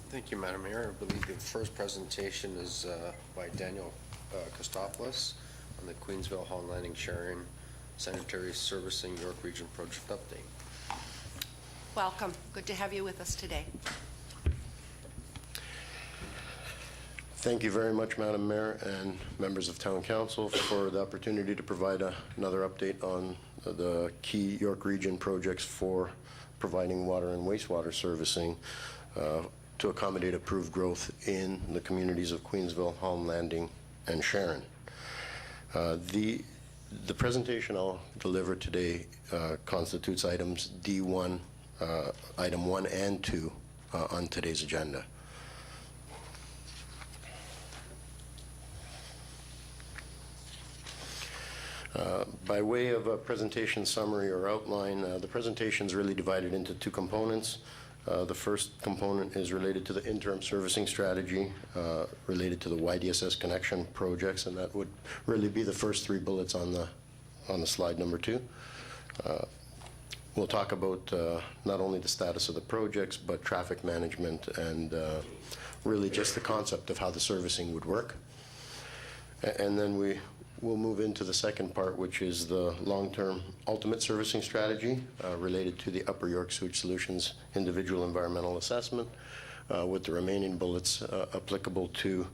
Thank you, Madam Mayor. I believe the first presentation is by Daniel Kostopoulos on the Queensville Hall Landing Sharon Sanitary Servicing York Region Project Update. Welcome. Good to have you with us today. Thank you very much, Madam Mayor and members of Town Council, for the opportunity to provide another update on the key York Region projects for providing water and wastewater servicing to accommodate approved growth in the communities of Queensville, Holland Landing, and Sharon. The presentation I'll deliver today constitutes items D1, item 1 and 2 on today's agenda. By way of a presentation summary or outline, the presentation is really divided into two components. The first component is related to the interim servicing strategy related to the YDSS connection projects, and that would really be the first three bullets on the slide number 2. We'll talk about not only the status of the projects, but traffic management and really just the concept of how the servicing would work. And then we'll move into the second part, which is the long-term ultimate servicing strategy related to the Upper York Sewage Solutions individual environmental assessment, with the remaining bullets applicable to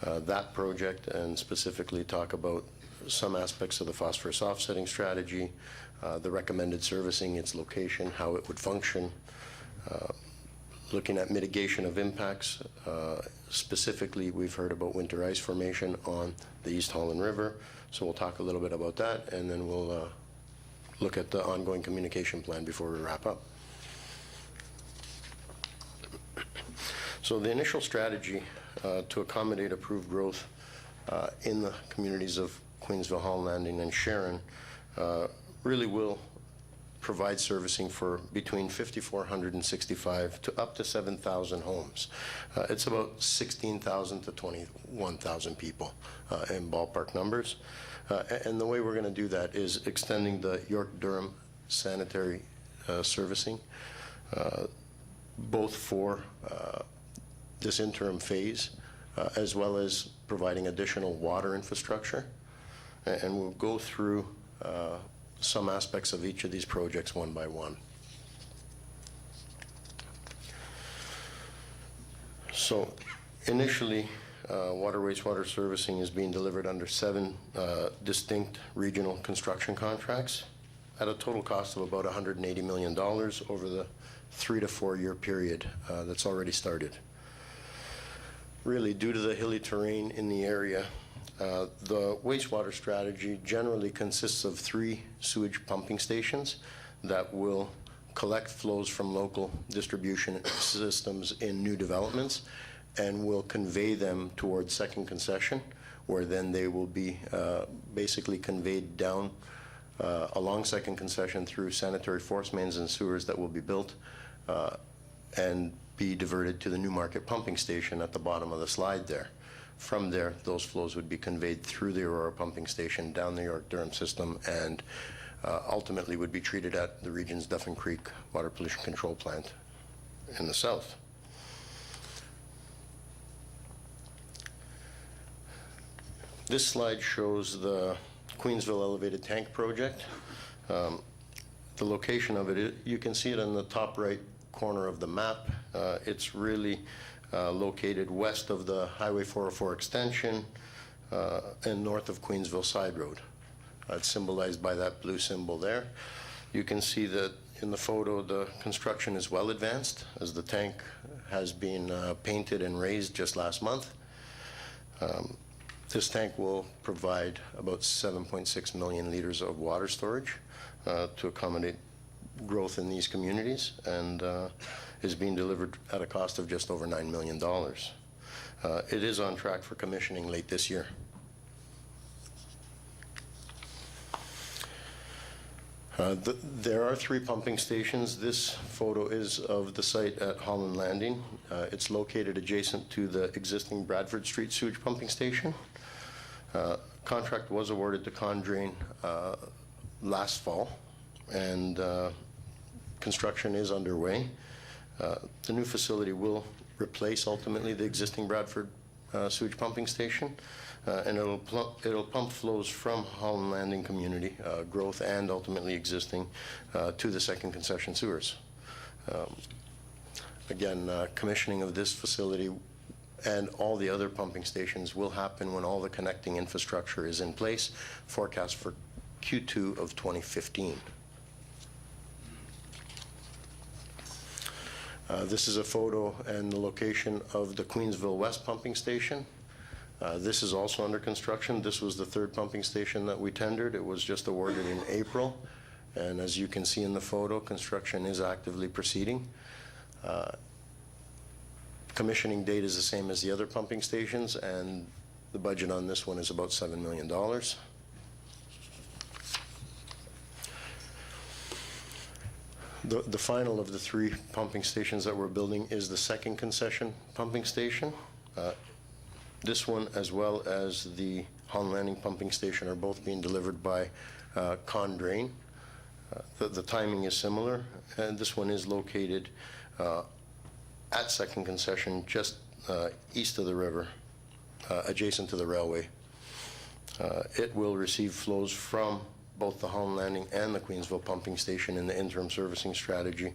that project, and specifically talk about some aspects of the phosphorus offsetting strategy, the recommended servicing, its location, how it would function, looking at mitigation of impacts. Specifically, we've heard about winter ice formation on the East Holland River, so we'll talk a little bit about that, and then we'll look at the ongoing communication plan before we wrap up. So the initial strategy to accommodate approved growth in the communities of Queensville, Holland Landing, and Sharon really will provide servicing for between 5,465 to up to 7,000 homes. It's about 16,000 to 21,000 people in ballpark numbers. And the way we're going to do that is extending the York-Durham sanitary servicing, both for this interim phase, as well as providing additional water infrastructure. And we'll go through some aspects of each of these projects one by one. So initially, water wastewater servicing is being delivered under 7 distinct regional construction contracts at a total cost of about $180 million over the 3 to 4 year period that's already started. Really, due to the hilly terrain in the area, the wastewater strategy generally consists of 3 sewage pumping stations that will collect flows from local distribution systems in new developments and will convey them towards second concession, where then they will be basically conveyed down along second concession through sanitary force mains and sewers that will be built and be diverted to the Newmarket pumping station at the bottom of the slide there. From there, those flows would be conveyed through the Aurora pumping station down the York-Durham system and ultimately would be treated at the region's Duffin Creek Water Pollution Control Plant in the south. This slide shows the Queensville Elevated Tank Project. The location of it, you can see it in the top right corner of the map. It's really located west of the Highway 404 extension and north of Queensville Side Road. It's symbolized by that blue symbol there. You can see that in the photo the construction is well advanced, as the tank has been painted and raised just last month. This tank will provide about 7.6 million liters of water storage to accommodate growth in these communities, and is being delivered at a cost of just over $9 million. It is on track for commissioning late this year. There are 3 pumping stations. This photo is of the site at Holland Landing. It's located adjacent to the existing Bradford Street sewage pumping station. Contract was awarded to Condrain last fall, and construction is underway. The new facility will replace ultimately the existing Bradford sewage pumping station, and it'll pump flows from Holland Landing community growth and ultimately existing to the second concession sewers. Again, commissioning of this facility and all the other pumping stations will happen when all the connecting infrastructure is in place, forecast for Q2 of 2015. This is a photo and the location of the Queensville West pumping station. This is also under construction. This was the third pumping station that we tendered. It was just awarded in April. And as you can see in the photo, construction is actively proceeding. Commissioning date is the same as the other pumping stations, and the budget on this one is about $7 million. The final of the three pumping stations that we're building is the second concession pumping station. This one, as well as the Holland Landing pumping station, are both being delivered by Condrain. The timing is similar, and this one is located at second concession, just east of the river, adjacent to the railway. It will receive flows from both the Holland Landing and the Queensville pumping station in the interim servicing strategy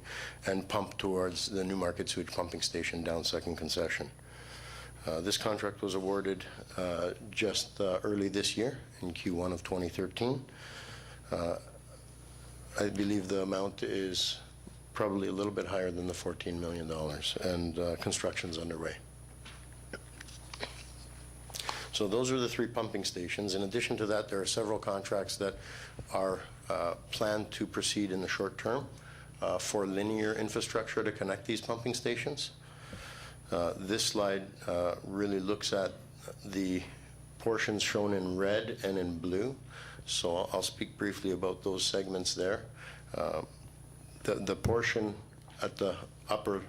and pump towards the Newmarket sewage pumping station down second concession. This contract was awarded just early this year in Q1 of 2013. I believe the amount is probably a little bit higher than the $14 million, and construction's underway. So those are the three pumping stations. In addition to that, there are several contracts that are planned to proceed in the short term for linear infrastructure to connect these pumping stations. This slide really looks at the portions shown in red and in blue. So I'll speak briefly about those segments there. The portion at the upper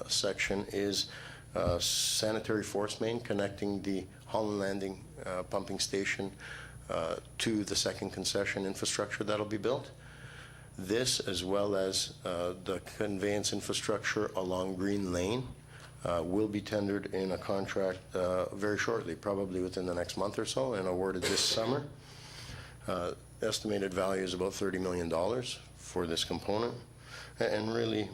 section is sanitary force main connecting the Holland Landing pumping station to the second concession infrastructure that'll be built. This, as well as the conveyance infrastructure along Green Lane, will be tendered in a contract very shortly, probably within the next month or so, and awarded this summer. Estimated value is about $30 million for this component. And really,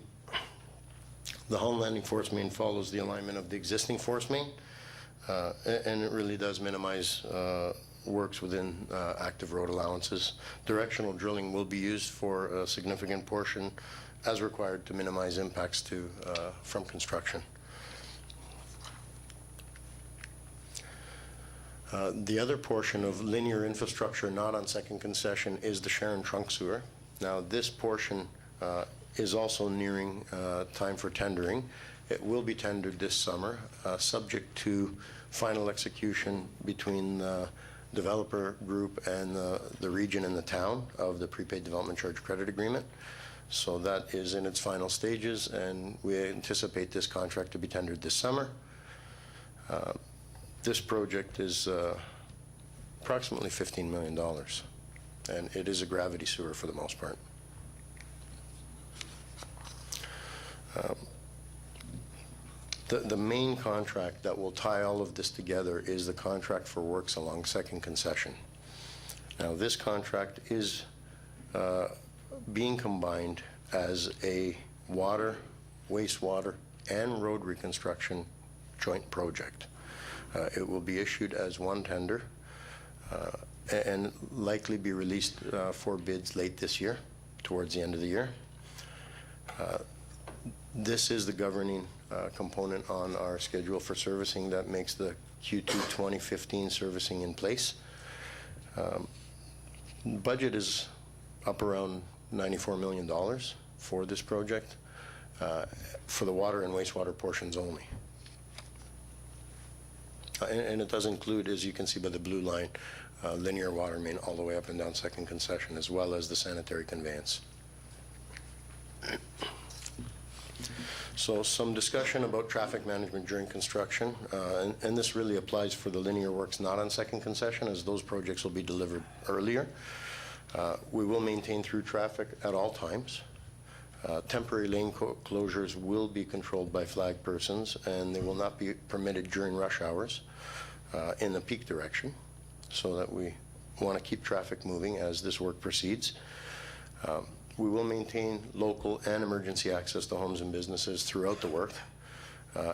the Holland Landing force main follows the alignment of the existing force main, and it really does minimize works within active road allowances. Directional drilling will be used for a significant portion as required to minimize impacts from construction. The other portion of linear infrastructure not on second concession is the Sharon Trunk Sewer. Now, this portion is also nearing time for tendering. It will be tendered this summer, subject to final execution between the developer group and the region and the town of the prepaid development charge credit agreement. So that is in its final stages, and we anticipate this contract to be tendered this summer. This project is approximately $15 million, and it is a gravity sewer for the most part. The main contract that will tie all of this together is the contract for works along second concession. Now, this contract is being combined as a water, wastewater, and road reconstruction joint project. It will be issued as one tender and likely be released for bids late this year, towards the end of the year. This is the governing component on our schedule for servicing that makes the Q2 2015 servicing in place. Budget is up around $94 million for this project for the water and wastewater portions only. And it does include, as you can see by the blue line, linear water main all the way up and down second concession, as well as the sanitary conveyance. So some discussion about traffic management during construction, and this really applies for the linear works not on second concession, as those projects will be delivered earlier. We will maintain through traffic at all times. Temporary lane closures will be controlled by flag persons, and they will not be permitted during rush hours in the peak direction, so that we want to keep traffic moving as this work proceeds. We will maintain local and emergency access to homes and businesses throughout the work,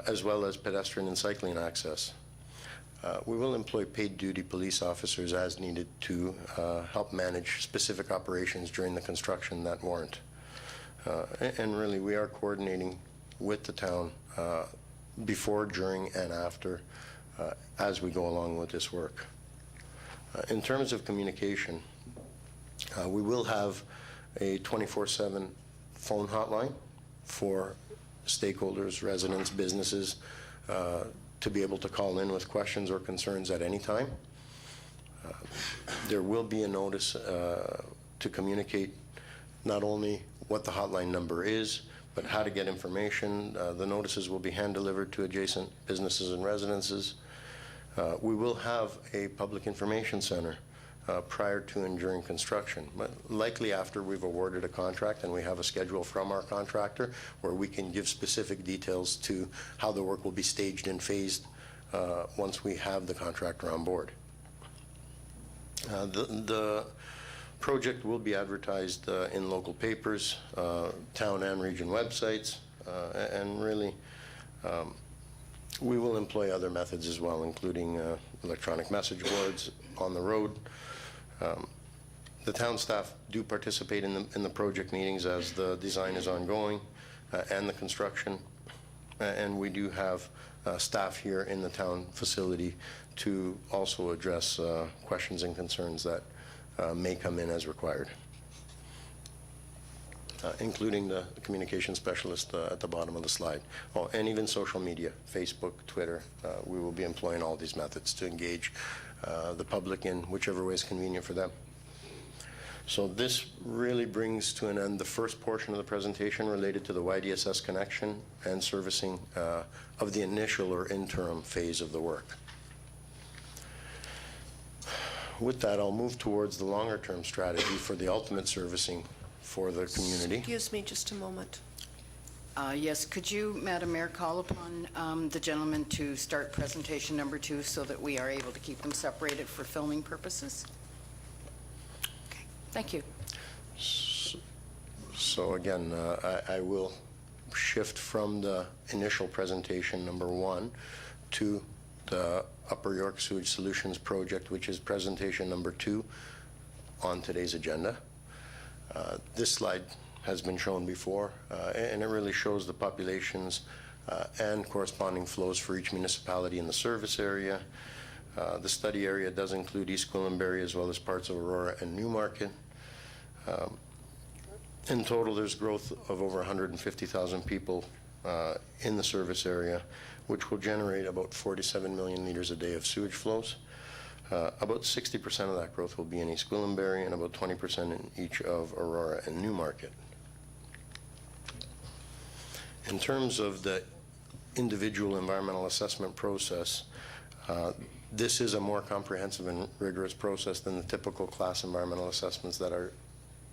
as well as pedestrian and cycling access. We will employ paid duty police officers as needed to help manage specific operations during the construction that warrant. And really, we are coordinating with the town before, during, and after as we go along with this work. In terms of communication, we will have a 24/7 phone hotline for stakeholders, residents, businesses, to be able to call in with questions or concerns at any time. There will be a notice to communicate not only what the hotline number is, but how to get information. The notices will be hand-delivered to adjacent businesses and residences. We will have a public information center prior to and during construction, but likely after we've awarded a contract and we have a schedule from our contractor where we can give specific details to how the work will be staged and phased once we have the contractor on board. The project will be advertised in local papers, town and region websites, and really we will employ other methods as well, including electronic message boards on the road. The town staff do participate in the project meetings as the design is ongoing and the construction, and we do have staff here in the town facility to also address questions and concerns that may come in as required, including the communication specialist at the bottom of the slide. Oh, and even social media, Facebook, Twitter. We will be employing all these methods to engage the public in whichever way is convenient for them. So this really brings to an end the first portion of the presentation related to the YDSS connection and servicing of the initial or interim phase of the work. With that, I'll move towards the longer-term strategy for the ultimate servicing for the community. Excuse me just a moment. Yes, could you, Madam Mayor, call upon the gentleman to start presentation number 2 so that we are able to keep them separated for filming purposes? Okay, thank you. So again, I will shift from the initial presentation number 1 to the Upper York Sewage Solutions Project, which is presentation number 2 on today's agenda. This slide has been shown before, and it really shows the populations and corresponding flows for each municipality in the service area. The study area does include East Gwillimbury as well as parts of Aurora and Newmarket. In total, there's growth of over 150,000 people in the service area, which will generate about 47 million liters a day of sewage flows. About 60% of that growth will be in East Gwillimbury and about 20% in each of Aurora and Newmarket. In terms of the individual environmental assessment process, this is a more comprehensive and rigorous process than the typical class environmental assessments that are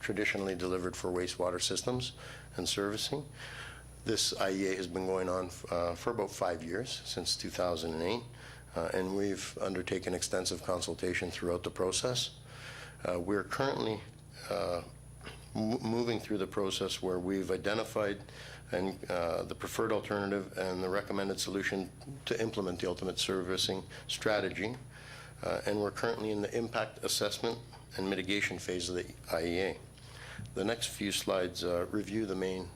traditionally delivered for wastewater systems and servicing. This IEA has been going on for about 5 years, since 2008, and we've undertaken extensive consultation throughout the process. We're currently moving through the process where we've identified the preferred alternative and the recommended solution to implement the ultimate servicing strategy, and we're currently in the impact assessment and mitigation phase of the IEA. The next few slides review the main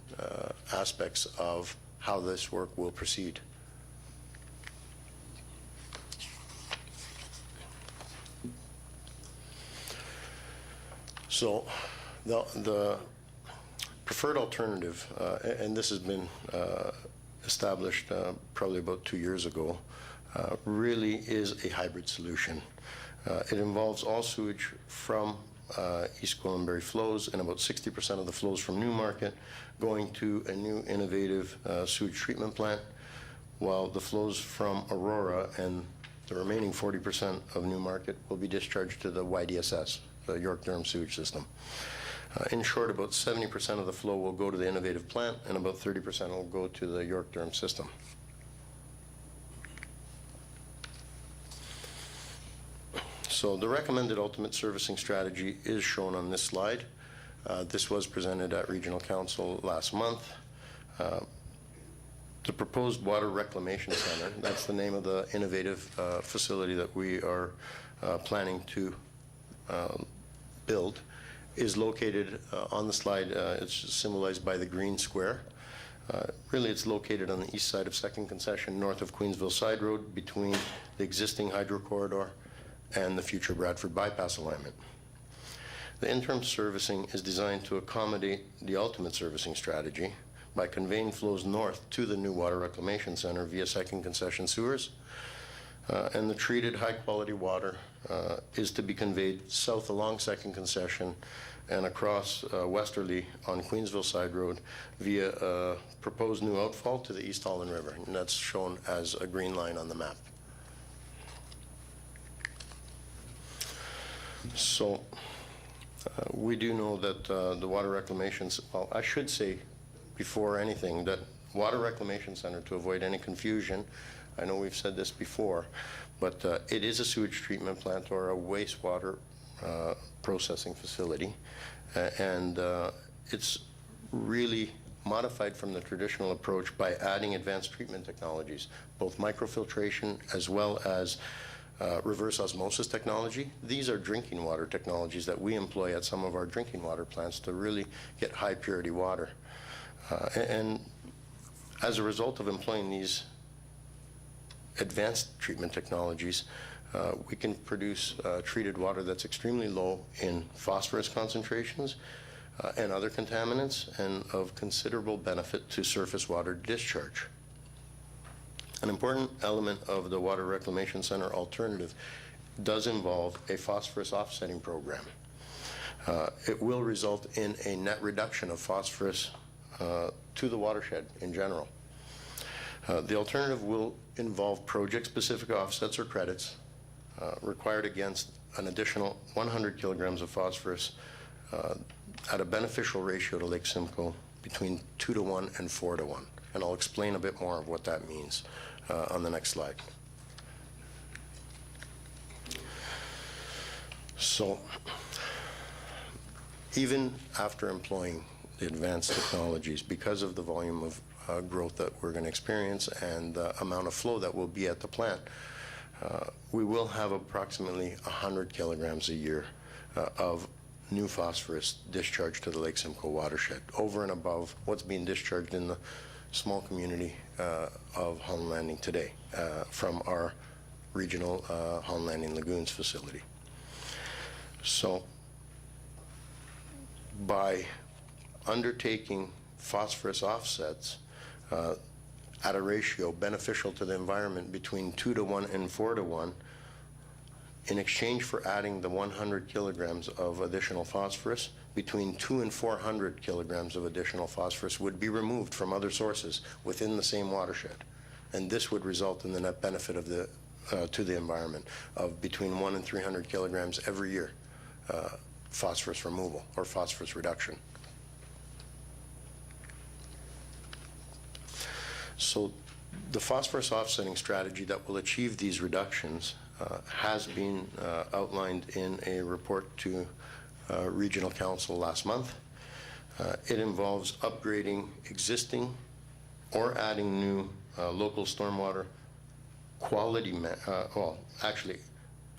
aspects of how this work will proceed. So the preferred alternative, and this has been established probably about 2 years ago, really is a hybrid solution. It involves all sewage from East Gwillimbury flows and about 60% of the flows from Newmarket going to a new innovative sewage treatment plant, while the flows from Aurora and the remaining 40% of Newmarket will be discharged to the YDSS, the York Durham Sewage System. In short, about 70% of the flow will go to the innovative plant, and about 30% will go to the York-Durham system. So the recommended ultimate servicing strategy is shown on this slide. This was presented at Regional Council last month. The proposed Water Reclamation Center, that's the name of the innovative facility that we are planning to build, is located on the slide. It's symbolized by the green square. Really, it's located on the east side of 2nd Concession, north of Queensville Side Road, between the existing hydro corridor and the future Bradford bypass alignment. The interim servicing is designed to accommodate the ultimate servicing strategy by conveying flows north to the new Water Reclamation Center via 2nd Concession sewers. And the treated high-quality water is to be conveyed south along 2nd Concession and across westerly on Queensville Side Road via a proposed new outfall to the East Holland River, and that's shown as a green line on the map. So we do know that the Water Reclamation, well, I should say before anything that Water Reclamation Center, to avoid any confusion, I know we've said this before, but it is a sewage treatment plant or a wastewater processing facility, and it's really modified from the traditional approach by adding advanced treatment technologies, both microfiltration as well as reverse osmosis technology. These are drinking water technologies that we employ at some of our drinking water plants to really get high purity water. And as a result of employing these advanced treatment technologies, we can produce treated water that's extremely low in phosphorus concentrations and other contaminants, and of considerable benefit to surface water discharge. An important element of the Water Reclamation Center alternative does involve a phosphorus offsetting program. It will result in a net reduction of phosphorus to the watershed in general. The alternative will involve project-specific offsets or credits required against an additional 100 kilograms of phosphorus at a beneficial ratio to Lake Simcoe between 2-to-1 and 4-to-1. And I'll explain a bit more of what that means on the next slide. So even after employing the advanced technologies, because of the volume of growth that we're going to experience and the amount of flow that will be at the plant, we will have approximately 100 kilograms a year of new phosphorus discharged to the Lake Simcoe watershed, over and above what's being discharged in the small community of Holland Landing today from our regional Holland Landing Lagoons facility. So by undertaking phosphorus offsets at a ratio beneficial to the environment between 2-to-1 and 4-to-1, in exchange for adding the 100 kilograms of additional phosphorus, between 200 and 400 kilograms of additional phosphorus would be removed from other sources within the same watershed. And this would result in the net benefit of the, to the environment of between 100 and 300 kilograms every year phosphorus removal or phosphorus reduction. So the phosphorus offsetting strategy that will achieve these reductions has been outlined in a report to Regional Council last month. It involves upgrading existing or adding new local stormwater quality,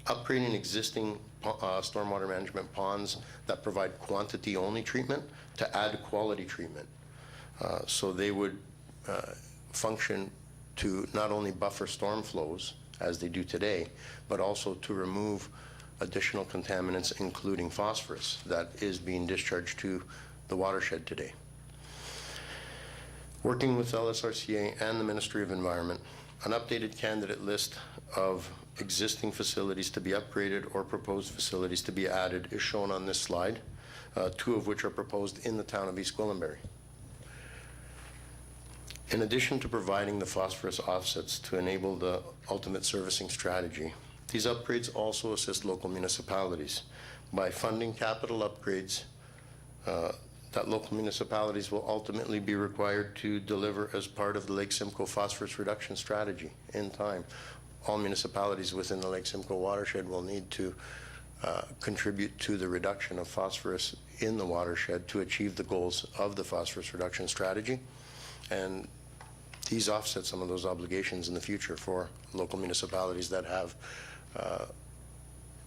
upgrading existing stormwater management ponds that provide quantity-only treatment to add quality treatment. So they would function to not only buffer storm flows, as they do today, but also to remove additional contaminants, including phosphorus, that is being discharged to the watershed today. Working with LSRCA and the Ministry of Environment, an updated candidate list of existing facilities to be upgraded or proposed facilities to be added is shown on this slide, 2 of which are proposed in the town of East Gwillimbury. In addition to providing the phosphorus offsets to enable the ultimate servicing strategy, these upgrades also assist local municipalities by funding capital upgrades that local municipalities will ultimately be required to deliver as part of the Lake Simcoe phosphorus reduction strategy in time. All municipalities within the Lake Simcoe watershed will need to contribute to the reduction of phosphorus in the watershed to achieve the goals of the phosphorus reduction strategy. And these offset some of those obligations in the future for local municipalities that have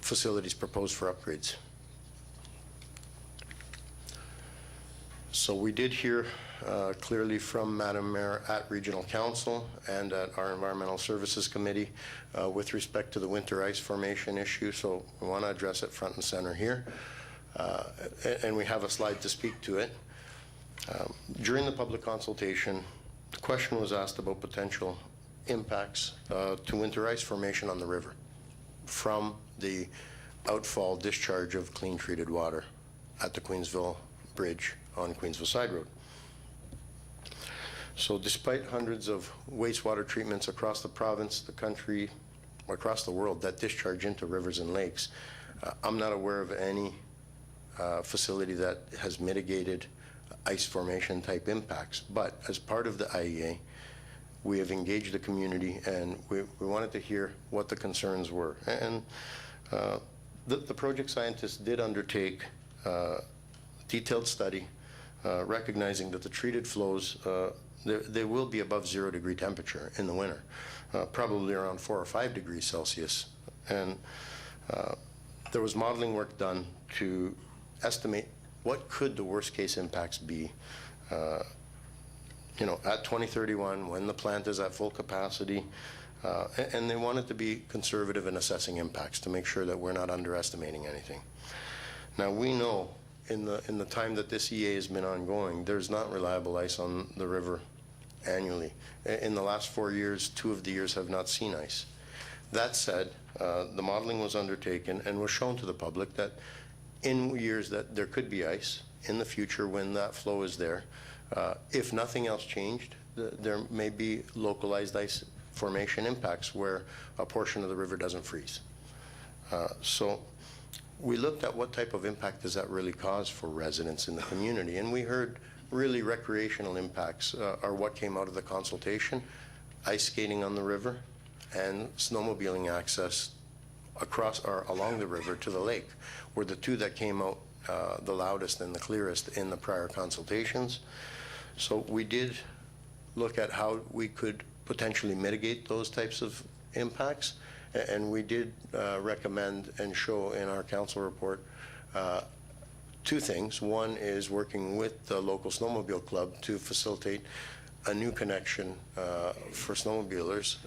facilities proposed for upgrades. So we did hear clearly from Madam Mayor at Regional Council and at our Environmental Services Committee with respect to the winter ice formation issue. So we want to address it front and center here. And we have a slide to speak to it. During the public consultation, the question was asked about potential impacts to winter ice formation on the river from the outfall discharge of clean treated water at the Queensville Bridge on Queensville Side Road. So despite hundreds of wastewater treatments across the province, the country, across the world that discharge into rivers and lakes, I'm not aware of any facility that has mitigated ice formation type impacts. But as part of the IEA, we have engaged the community and we wanted to hear what the concerns were. And the project scientists did undertake a detailed study recognizing that the treated flows, they will be above 0 degree temperature in the winter, probably around 4 or 5 degrees Celsius. And there was modeling work done to estimate what could the worst case impacts be at 2031 when the plant is at full capacity. And they wanted to be conservative in assessing impacts to make sure that we're not underestimating anything. Now we know in the time that this EA has been ongoing, there's not reliable ice on the river annually. In the last 4 years, 2 of the years have not seen ice. That said, the modeling was undertaken and was shown to the public that in years that there could be ice in the future when that flow is there, if nothing else changed, there may be localized ice formation impacts where a portion of the river doesn't freeze. So we looked at what type of impact does that really cause for residents in the community, and we heard really recreational impacts are what came out of the consultation: ice skating on the river and snowmobiling access across or along the river to the lake were the two that came out the loudest and the clearest in the prior consultations. So we did look at how we could potentially mitigate those types of impacts, and we did recommend and show in our council report 2 things. One is working with the local snowmobile club to facilitate a new connection for snowmobilers.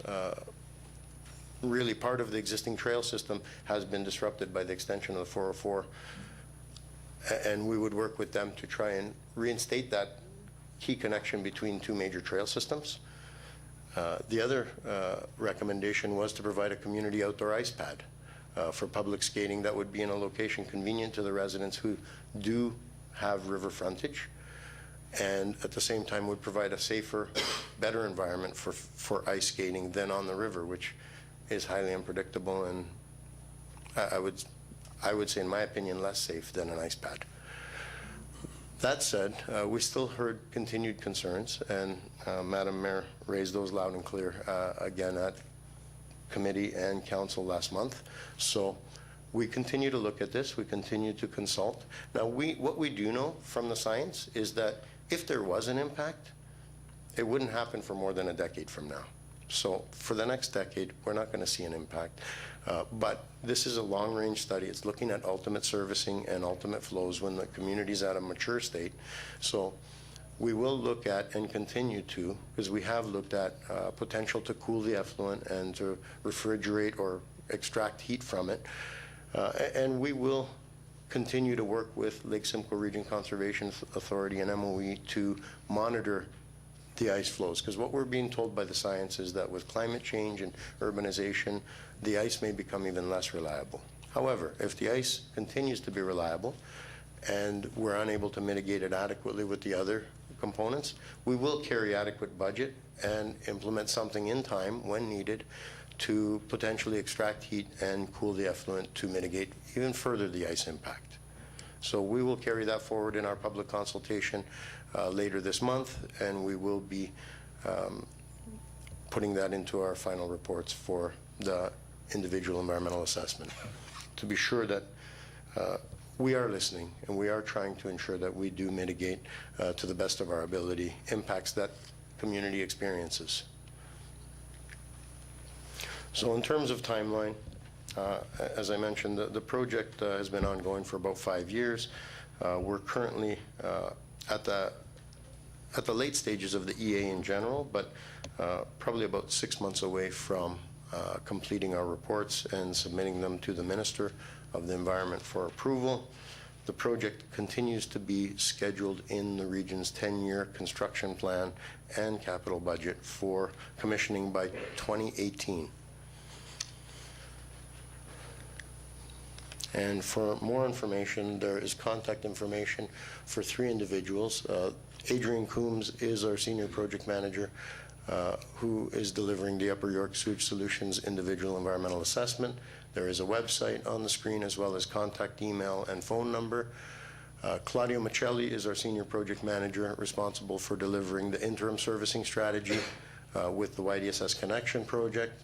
Really, part of the existing trail system has been disrupted by the extension of the 404, and we would work with them to try and reinstate that key connection between 2 major trail systems. The other recommendation was to provide a community outdoor ice pad for public skating that would be in a location convenient to the residents who do have river frontage, and at the same time would provide a safer, better environment for ice skating than on the river, which is highly unpredictable and I would say, in my opinion, less safe than an ice pad. That said, we still heard continued concerns, and Madam Mayor raised those loud and clear again at committee and council last month. So we continue to look at this. We continue to consult. Now, what we do know from the science is that if there was an impact, it wouldn't happen for more than a decade from now. So for the next decade, we're not going to see an impact. But this is a long-range study. It's looking at ultimate servicing and ultimate flows when the community's at a mature state. So we will look at and continue to, because we have looked at potential to cool the effluent and to refrigerate or extract heat from it. And we will continue to work with Lake Simcoe Region Conservation Authority and MOE to monitor the ice flows, because what we're being told by the science is that with climate change and urbanization, the ice may become even less reliable. However, if the ice continues to be reliable and we're unable to mitigate it adequately with the other components, we will carry adequate budget and implement something in time when needed to potentially extract heat and cool the effluent to mitigate even further the ice impact. So we will carry that forward in our public consultation later this month, and we will be putting that into our final reports for the individual environmental assessment, to be sure that we are listening and we are trying to ensure that we do mitigate to the best of our ability impacts that community experiences. So in terms of timeline, as I mentioned, the project has been ongoing for about 5 years. We're currently at the late stages of the EA in general, but probably about 6 months away from completing our reports and submitting them to the Minister of the Environment for approval. The project continues to be scheduled in the region's 10-year construction plan and capital budget for commissioning by 2018. And for more information, there is contact information for 3 individuals. Adrian Coombs is our Senior Project Manager who is delivering the Upper York Sewage Solutions Individual Environmental Assessment. There is a website on the screen as well as contact email and phone number. Claudio Michelli is our Senior Project Manager responsible for delivering the interim servicing strategy with the YDSS Connection project.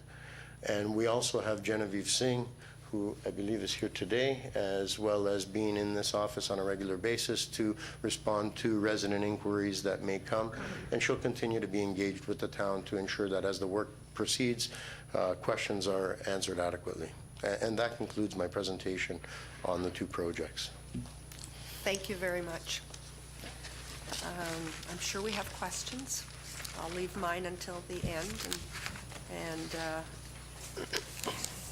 And we also have Genevieve Singh, who I believe is here today, as well as being in this office on a regular basis to respond to resident inquiries that may come. And she'll continue to be engaged with the town to ensure that as the work proceeds, questions are answered adequately. And that concludes my presentation on the 2 projects. Thank you very much. I'm sure we have questions. I'll leave mine until the end, and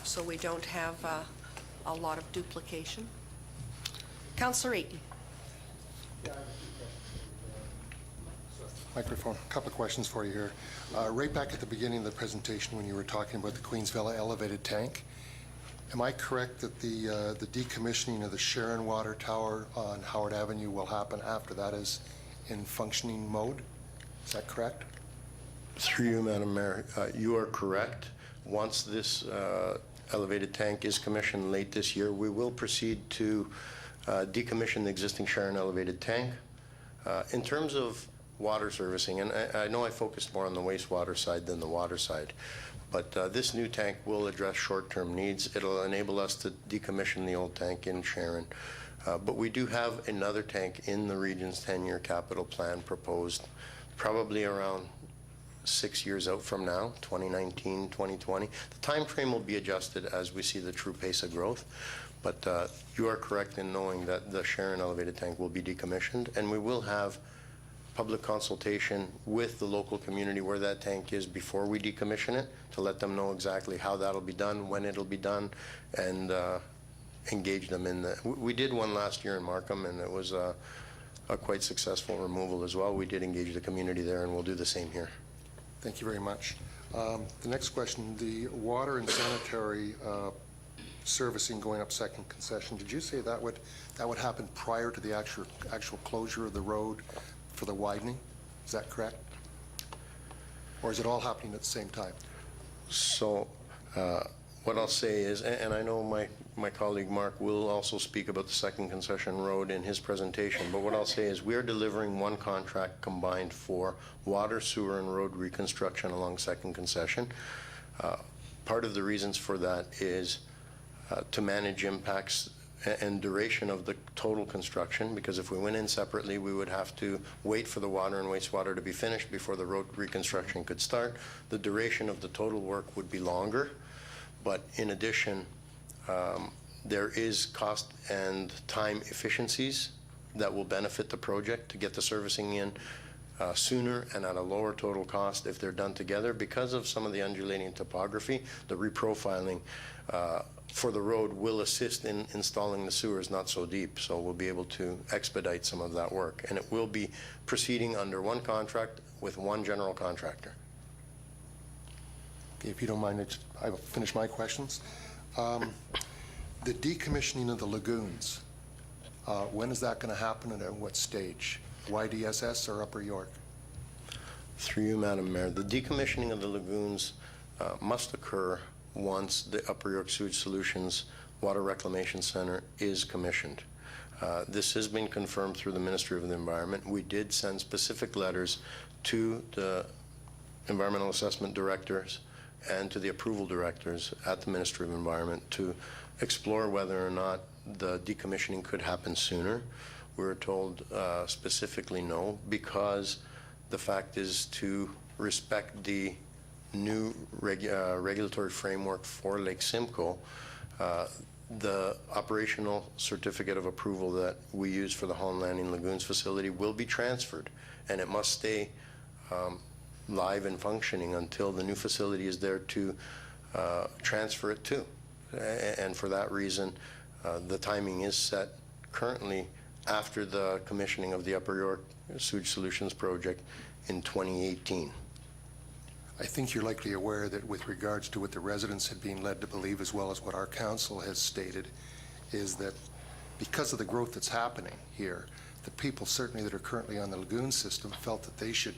so we don't have a lot of duplication. Councillor Eaton. Microphone. A couple of questions for you here. Right back at the beginning of the presentation when you were talking about the Queensville elevated tank, am I correct that the decommissioning of the Sharon Water Tower on Howard Avenue will happen after that is in functioning mode? Is that correct? Through you, Madam Mayor, you are correct. Once this elevated tank is commissioned late this year, we will proceed to decommission the existing Sharon elevated tank. In terms of water servicing, and I know I focused more on the wastewater side than the water side, but this new tank will address short-term needs. It'll enable us to decommission the old tank in Sharon. But we do have another tank in the region's 10-year capital plan proposed, probably around 6 years out from now, 2019, 2020. The time frame will be adjusted as we see the true pace of growth, but you are correct in knowing that the Sharon elevated tank will be decommissioned, and we will have public consultation with the local community where that tank is before we decommission it, to let them know exactly how that'll be done, when it'll be done, and engage them in the. We did one last year in Markham, and it was a quite successful removal as well. We did engage the community there, and we'll do the same here. Thank you very much. The next question, the water and sanitary servicing going up second concession, did you say that would happen prior to the actual closure of the road for the widening? Is that correct? Or is it all happening at the same time? So what I'll say is, and I know my colleague Mark will also speak about the second concession road in his presentation, but what I'll say is we are delivering one contract combined for water, sewer, and road reconstruction along second concession. Part of the reasons for that is to manage impacts and duration of the total construction, because if we went in separately, we would have to wait for the water and wastewater to be finished before the road reconstruction could start. The duration of the total work would be longer, but in addition, there is cost and time efficiencies that will benefit the project to get the servicing in sooner and at a lower total cost if they're done together. Because of some of the undulating topography, the reprofiling for the road will assist in installing the sewers not so deep, so we'll be able to expedite some of that work. And it will be proceeding under one contract with one general contractor. If you don't mind, I will finish my questions. The decommissioning of the lagoons, when is that going to happen and at what stage? YDSS or Upper York? Through you, Madam Mayor, the decommissioning of the lagoons must occur once the Upper York Sewage Solutions Water Reclamation Center is commissioned. This has been confirmed through the Ministry of the Environment. We did send specific letters to the environmental assessment directors and to the approval directors at the Ministry of Environment to explore whether or not the decommissioning could happen sooner. We were told specifically no, because the fact is to respect the new regulatory framework for Lake Simcoe. The operational certificate of approval that we use for the Holland Landing Lagoons facility will be transferred, and it must stay live and functioning until the new facility is there to transfer it to. And for that reason, the timing is set currently after the commissioning of the Upper York Sewage Solutions Project in 2018. I think you're likely aware that with regards to what the residents had been led to believe, as well as what our council has stated, is that because of the growth that's happening here, the people certainly that are currently on the lagoon system felt that they should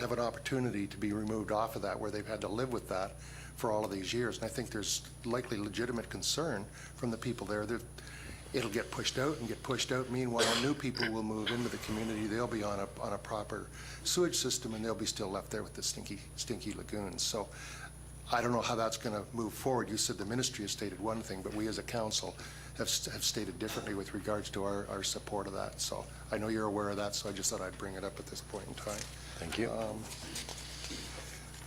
have an opportunity to be removed off of that, where they've had to live with that for all of these years. And I think there's likely legitimate concern from the people there that it'll get pushed out and get pushed out. Meanwhile, new people will move into the community. They'll be on a proper sewage system, and they'll be still left there with the stinky lagoons. So I don't know how that's going to move forward. You said the ministry has stated one thing, but we as a council have stated differently with regards to our support of that. So I know you're aware of that, so I just thought I'd bring it up at this point in time. Thank you.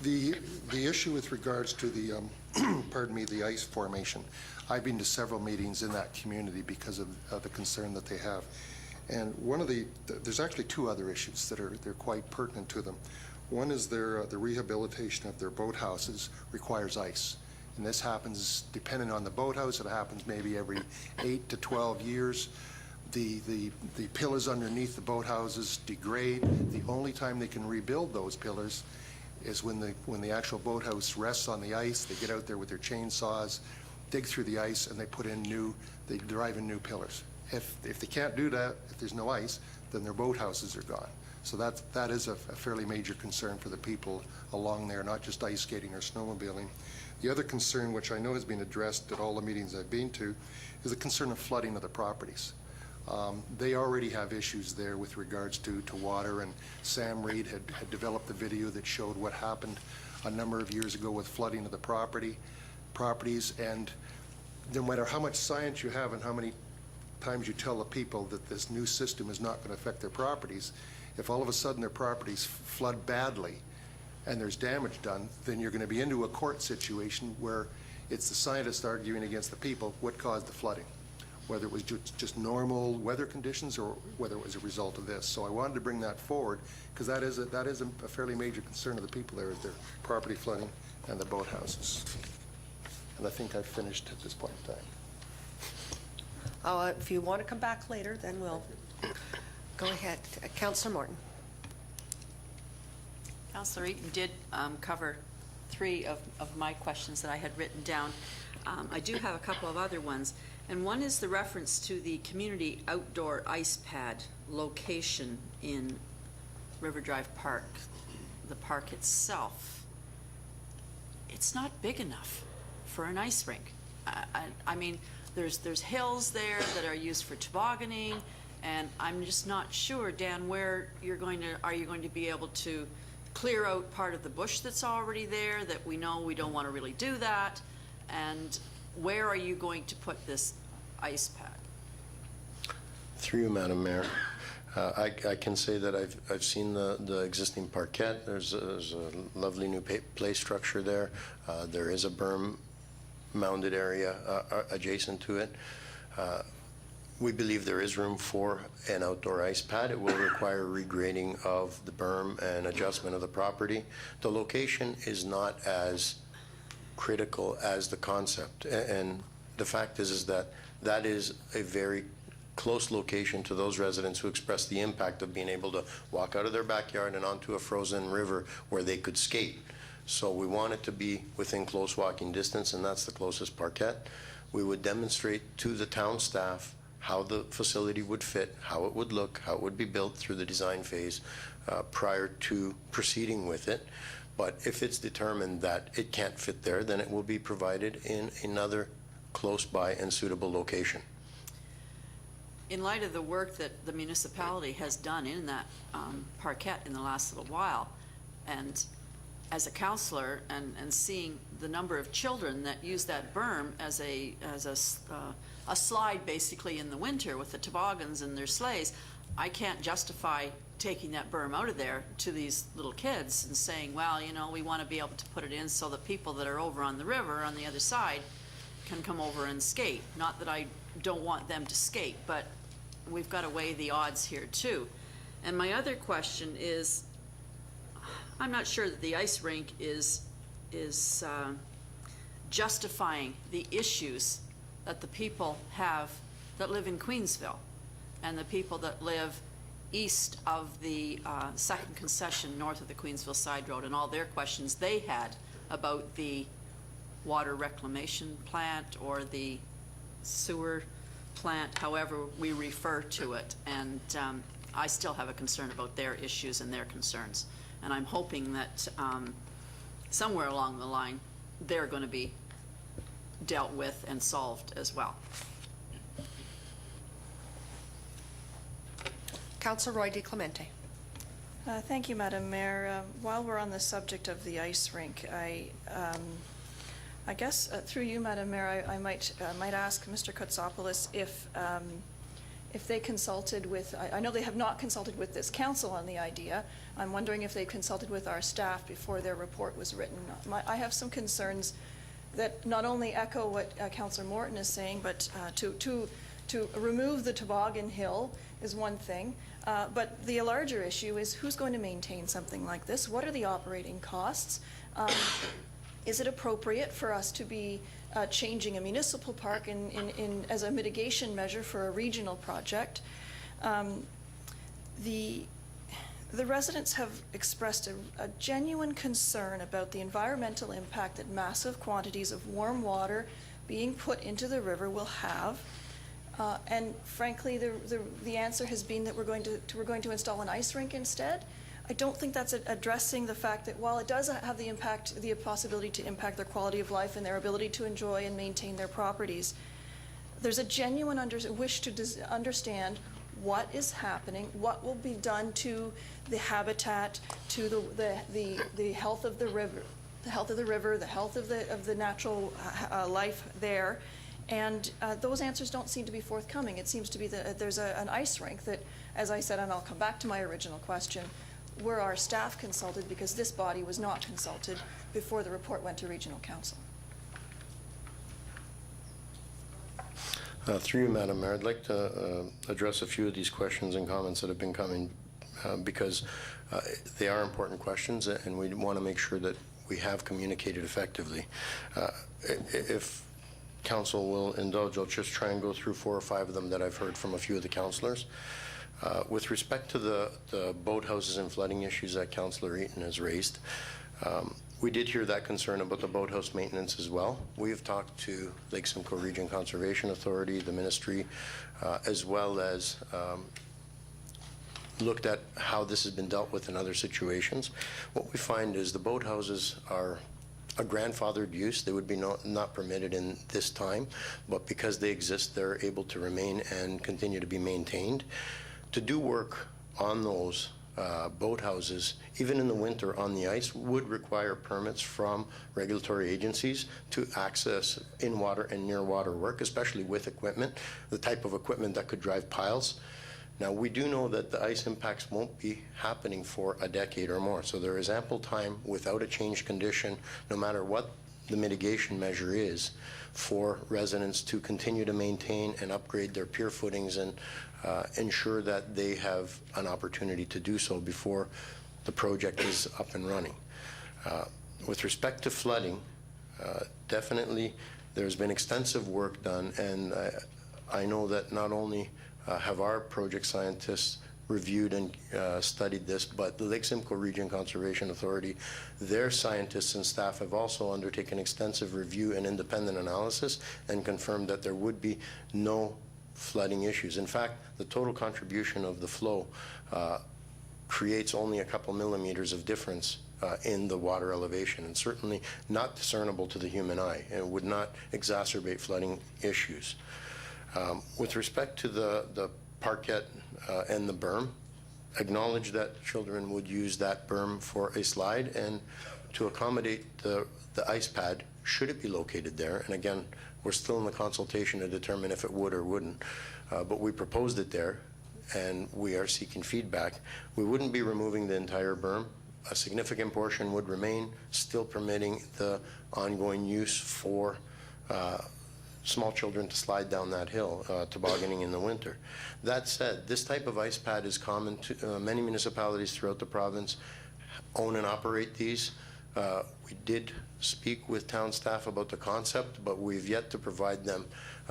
The issue with regards to the, pardon me, the ice formation, I've been to several meetings in that community because of the concern that they have. And there's actually two other issues that they're quite pertinent to them. One is the rehabilitation of their boathouses requires ice. And this happens, depending on the boathouse, it happens maybe every 8 to 12 years. The pillars underneath the boathouses degrade. The only time they can rebuild those pillars is when the actual boathouse rests on the ice. They get out there with their chainsaws, dig through the ice, and they drive in new pillars. If they can't do that, if there's no ice, then their boathouses are gone. So that is a fairly major concern for the people along there, not just ice skating or snowmobiling. The other concern, which I know has been addressed at all the meetings I've been to, is the concern of flooding of the properties. They already have issues there with regards to water, and Sam Reed had developed the video that showed what happened a number of years ago with flooding of the properties. And no matter how much science you have and how many times you tell the people that this new system is not going to affect their properties, if all of a sudden their properties flood badly and there's damage done, then you're going to be into a court situation where it's the scientists arguing against the people what caused the flooding, whether it was just normal weather conditions or whether it was a result of this. So I wanted to bring that forward because that is a fairly major concern of the people there, is their property flooding and the boathouses. And I think I've finished at this point in time. If you want to come back later, then we'll go ahead. Councillor Morton. Councillor Eaton did cover three of my questions that I had written down. I do have a couple of other ones, and one is the reference to the community outdoor ice pad location in River Drive Park, the park itself. It's not big enough for an ice rink. I mean, there's hills there that are used for tobogganing, and I'm just not sure, Dan, where are you going to be able to clear out part of the bush that's already there that we know we don't want to really do that, and where are you going to put this ice pad? Through you, Madam Mayor, I can say that I've seen the existing parquet. There's a lovely new play structure there. There is a berm mounded area adjacent to it. We believe there is room for an outdoor ice pad. It will require regrading of the berm and adjustment of the property. The location is not as critical as the concept, and the fact is that is a very close location to those residents who express the impact of being able to walk out of their backyard and onto a frozen river where they could skate. So we want it to be within close walking distance, and that's the closest parquet. We would demonstrate to the town staff how the facility would fit, how it would look, how it would be built through the design phase prior to proceeding with it. But if it's determined that it can't fit there, then it will be provided in another close by and suitable location. in light of the work that the municipality has done in that parquet in the last little while, and as a counselor and seeing the number of children that use that berm as a slide basically in the winter with the toboggans and their sleighs, I can't justify taking that berm out of there to these little kids and saying, well, you know, we want to be able to put it in so that people that are over on the river on the other side can come over and skate. Not that I don't want them to skate, but we've got to weigh the odds here too. And my other question is, I'm not sure that the ice rink is justifying the issues that the people have that live in Queensville and the people that live east of the second concession north of the Queensville side road, and all their questions they had about the water reclamation plant or the sewer plant, however we refer to it. And I still have a concern about their issues and their concerns. And I'm hoping that somewhere along the line, they're going to be dealt with and solved as well. Councillor Roy DeClemente. Thank you, Madam Mayor. While we're on the subject of the ice rink, I guess through you, Madam Mayor, I might ask Mr. Kotsopoulos if they consulted with, I know they have not consulted with this council on the idea. I'm wondering if they consulted with our staff before their report was written. I have some concerns that not only echo what Councillor Morton is saying, but to remove the toboggan hill is one thing, but the larger issue is who's going to maintain something like this? What are the operating costs? Is it appropriate for us to be changing a municipal park as a mitigation measure for a regional project? The residents have expressed a genuine concern about the environmental impact that massive quantities of warm water being put into the river will have. And frankly, the answer has been that we're going to install an ice rink instead. I don't think that's addressing the fact that while it does have the possibility to impact their quality of life and their ability to enjoy and maintain their properties, there's a genuine wish to understand what is happening, what will be done to the habitat, to the health of the river, the health of the natural life there. And those answers don't seem to be forthcoming. It seems to be that there's an ice rink that, as I said, and I'll come back to my original question, were our staff consulted, because this body was not consulted before the report went to Regional Council. Through you, Madam Mayor, I'd like to address a few of these questions and comments that have been coming because they are important questions, and we want to make sure that we have communicated effectively. If Council will indulge, I'll just try and go through 4 or 5 of them that I've heard from a few of the councillors. With respect to the boathouses and flooding issues that Councillor Eaton has raised, we did hear that concern about the boathouse maintenance as well. We have talked to Lake Simcoe Region Conservation Authority, the ministry, as well as looked at how this has been dealt with in other situations. What we find is the boathouses are a grandfathered use. They would be not permitted in this time, but because they exist, they're able to remain and continue to be maintained. To do work on those boathouses, even in the winter on the ice, would require permits from regulatory agencies to access in-water and near-water work, especially with equipment, the type of equipment that could drive piles. Now, we do know that the ice impacts won't be happening for a decade or more, so there is ample time without a changed condition, no matter what the mitigation measure is, for residents to continue to maintain and upgrade their pier footings and ensure that they have an opportunity to do so before the project is up and running. With respect to flooding, definitely there's been extensive work done, and I know that not only have our project scientists reviewed and studied this, but the Lake Simcoe Region Conservation Authority, their scientists and staff have also undertaken extensive review and independent analysis and confirmed that there would be no flooding issues. In fact, the total contribution of the flow creates only a couple millimeters of difference in the water elevation, and certainly not discernible to the human eye, and would not exacerbate flooding issues. With respect to the parquet and the berm, acknowledge that children would use that berm for a slide, and to accommodate the ice pad, should it be located there, and again, we're still in the consultation to determine if it would or wouldn't, but we proposed it there, and we are seeking feedback. We wouldn't be removing the entire berm. A significant portion would remain, still permitting the ongoing use for small children to slide down that hill, tobogganing in the winter. That said, this type of ice pad is common to many municipalities throughout the province, own and operate these. We did speak with town staff about the concept, but we've yet to provide them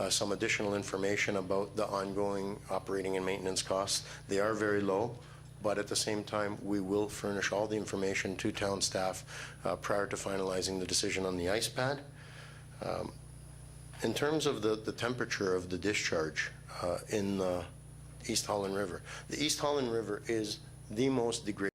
some additional information about the ongoing operating and maintenance costs. They are very low, but at the same time, we will furnish all the information to town staff prior to finalizing the decision on the ice pad. In terms of the temperature of the discharge in the East Holland River, the East Holland River is the most degraded